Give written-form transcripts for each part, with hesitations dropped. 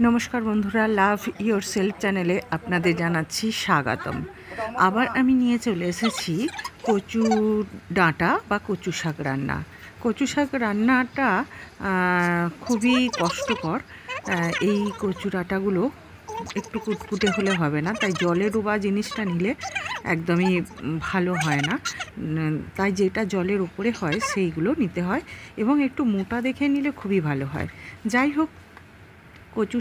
নমস্কার বন্ধুরা, love your self চ্যানেলে আপনাদের জানাচ্ছি স্বাগতম। আবার আমি নিয়ে চলে এসেছি কচু ডাঁটা বা কচু শাক রান্না। কচু শাক রান্নাটা খুবই কষ্টকর। এই কচু ডাঁটাগুলো একটু কুটকুটে হলে হবে না, তাই জলে ডোবা জিনিসটা নিলে একদমই ভালো হয় না। তাই যেটা জলের উপরে হয় সেইগুলো নিতে হয় এবং একটু মোটা দেখে নিলে খুবই ভালো হয়। যাই হোক, কচু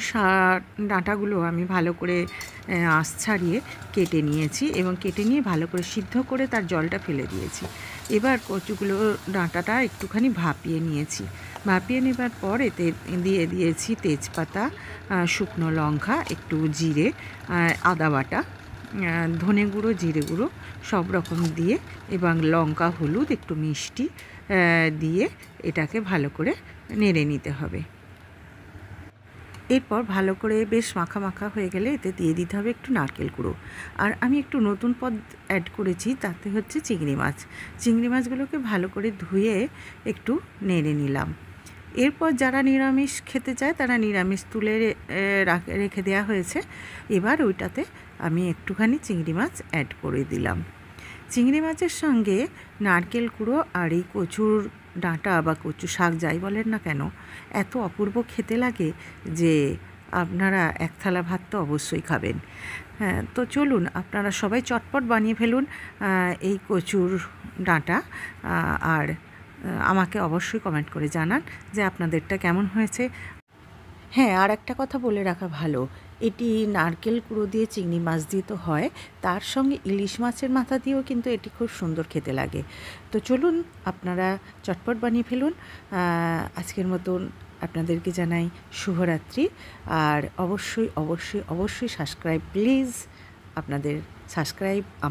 ডাঁটাগুলো আমি ভালো করে আঁশ ছাড়িয়ে কেটে নিয়েছি এবং কেটে নিয়ে ভালো করে সিদ্ধ করে তার জলটা ফেলে দিয়েছি। এবার কচুগুলো ডাঁটাটা একটুখানি ভাপিয়ে নিয়েছি। ভাপিয়ে নেবার পর এতে দিয়ে দিয়েছি তেজপাতা, শুকনো লঙ্কা, একটু জিরে, আদা বাটা, ধনে গুঁড়ো, জিরে গুঁড়ো সব রকম দিয়ে এবং লঙ্কা, হলুদ, একটু মিষ্টি দিয়ে এটাকে ভালো করে নেড়ে নিতে হবে। এরপর ভালো করে বেশ মাখা মাখা হয়ে গেলে এতে দিয়ে দিতে হবে একটু নারকেল গুঁড়ো। আর আমি একটু নতুন পদ অ্যাড করেছি, তাতে হচ্ছে চিংড়ি মাছ। চিংড়ি মাছগুলোকে ভালো করে ধুয়ে একটু নেড়ে নিলাম। এরপর যারা নিরামিষ খেতে চায় তারা নিরামিষ তুলে রেখে দেওয়া হয়েছে। এবার ওইটাতে আমি একটুখানি চিংড়ি মাছ অ্যাড করে দিলাম। চিংড়ি মাছের সঙ্গে নারকেল কুঁড়ো আর এই কচুর ডাঁটা বা কচু শাক যাই বলেন না কেন, এত অপূর্ব খেতে লাগে যে আপনারা এক থালা ভাত তো অবশ্যই খাবেন। হ্যাঁ, তো চলুন আপনারা সবাই চটপট বানিয়ে ফেলুন এই কচুর ডাঁটা, আর আমাকে অবশ্যই কমেন্ট করে জানান যে আপনাদেরটা কেমন হয়েছে। হ্যাঁ, আর একটা কথা বলে রাখা ভালো, এটি নারকেল কুঁড়ো দিয়ে চিংড়ি মাছ দিয়ে তো হয়, তার সঙ্গে ইলিশ মাছের মাথা দিয়েও কিন্তু এটি খুব সুন্দর খেতে লাগে। তো চলুন আপনারা চটপট বানিয়ে ফেলুন। আজকের মতন আপনাদেরকে জানাই শুভরাত্রি। আর অবশ্যই অবশ্যই অবশ্যই সাবস্ক্রাইব প্লিজ, আপনাদের সাবস্ক্রাইব